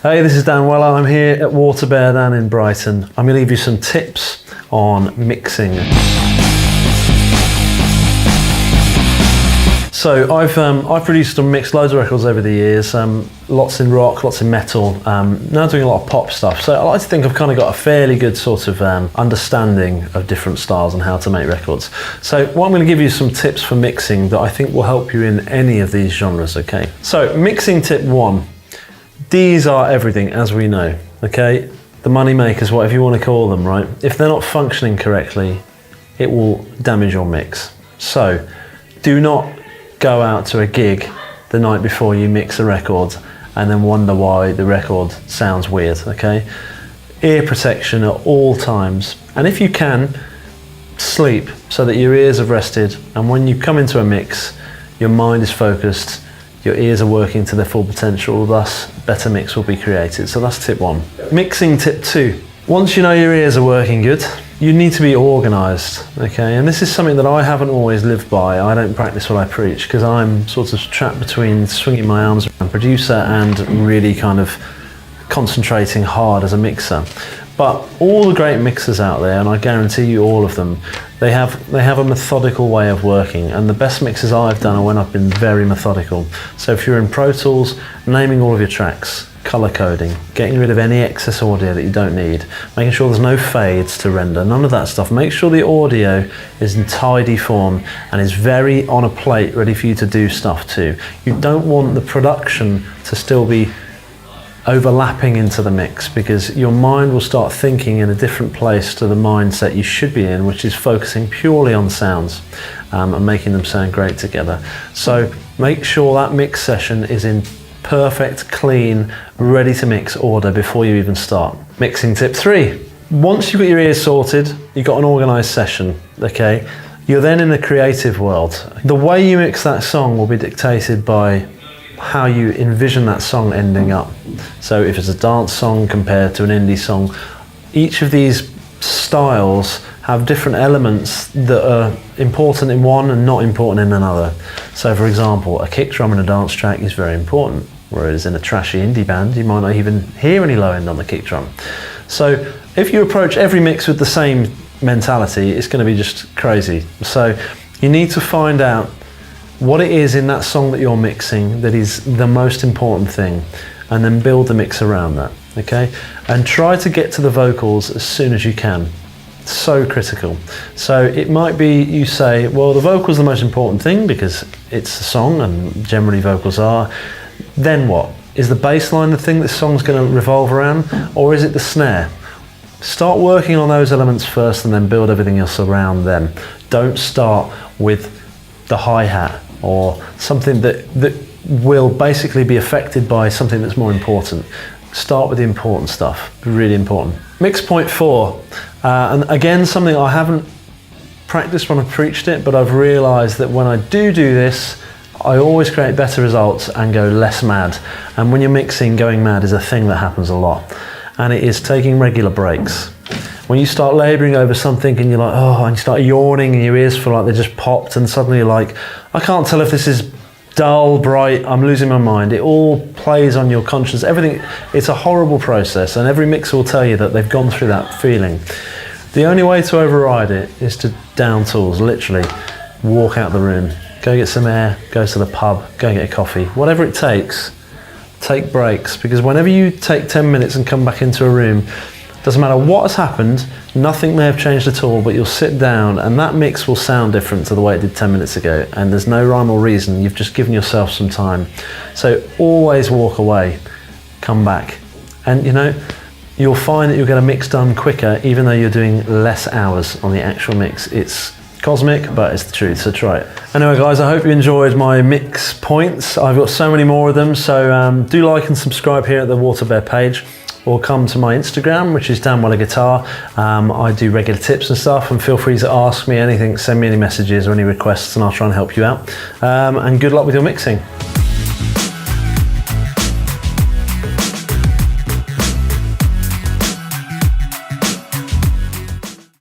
Hey, this is Dan Weller. I'm here at WaterBear down in Brighton. I'm going to leave you some tips on mixing. So I've produced and mixed loads of records over the years, lots in rock, lots in metal, now doing a lot of pop stuff. So I like to think I've kind of got a fairly good sort of understanding of different styles and how to make records. So what I'm going to give you some tips for mixing that I think will help you in any of these genres, okay? So mixing tip 1. Ds are everything, as we know, okay? The money makers, whatever you want to call them, right? If they're not functioning correctly, it will damage your mix. So do not go out to a gig the night before you mix a record and then wonder why the record sounds weird, okay? Ear protection at all times. And if you can, sleep so that your ears have rested, and when you come into a mix, your mind is focused, your ears are working to their full potential, thus better mix will be created. So that's tip 1. Mixing tip 2. Once you know your ears are working good, you need to be organised, okay? And this is something that I haven't always lived by. I don't practice what I preach because I'm sort of trapped between swinging my arms around producer and really kind of concentrating hard as a mixer. But all the great mixers out there, and I guarantee you all of them, they have a methodical way of working, and the best mixes I've done are when I've been very methodical. So if you're in Pro Tools, naming all of your tracks, colour coding, getting rid of any excess audio that you don't need, making sure there's no fades to render, none of that stuff. Make sure the audio is in tidy form and is very on a plate, ready for you to do stuff to. You don't want the production to still be overlapping into the mix, because your mind will start thinking in a different place to the mindset you should be in, which is focusing purely on sounds and making them sound great together. So make sure that mix session is in perfect, clean, ready to mix order before you even start. Mixing tip 3. Once you've got your ears sorted, you've got an organised session, okay? You're then in the creative world. The way you mix that song will be dictated by how you envision that song ending up. So if it's a dance song compared to an indie song, each of these styles have different elements that are important in one and not important in another. So for example, a kick drum in a dance track is very important, whereas in a trashy indie band, you might not even hear any low end on the kick drum. So if you approach every mix with the same mentality, it's going to be just crazy. So you need to find out what it is in that song that you're mixing that is the most important thing, and then build the mix around that, okay? And try to get to the vocals as soon as you can. So critical. So it might be you say, well, the vocal's the most important thing because it's a song and generally vocals are. Then what? Is the bass line the thing this song's going to revolve around, or is it the snare? Start working on those elements first and then build everything else around them. Don't start with the hi-hat or something that will basically be affected by something that's more important. Start with the important stuff, really important. Mix point 4, and again something I haven't practiced when I preached it, but I've realised that when I do this, I always create better results and go less mad. And when you're mixing, going mad is a thing that happens a lot, and it is taking regular breaks. When you start labouring over something and you're like, oh, and you start yawning and your ears feel like they just popped, and suddenly you're like, I can't tell if this is dull, bright, I'm losing my mind. It all plays on your conscience. Everything, it's a horrible process, and every mixer will tell you that they've gone through that feeling. The only way to override it is to down tools, literally walk out the room, go get some air, go to the pub, go get a coffee, whatever it takes. Take breaks, because whenever you take 10 minutes and come back into a room, doesn't matter what has happened, nothing may have changed at all, but you'll sit down and that mix will sound different to the way it did 10 minutes ago, and there's no rhyme or reason, you've just given yourself some time. So always walk away, come back, and you know, you'll find that you'll get a mix done quicker even though you're doing less hours on the actual mix. It's cosmic, but it's the truth, so try it. Anyway guys, I hope you enjoyed my mix points. I've got so many more of them, so do like and subscribe here at the WaterBear page, or come to my Instagram, which is Dan Weller Guitar. I do regular tips and stuff, and feel free to ask me anything, send me any messages or any requests, and I'll try and help you out. And good luck with your mixing.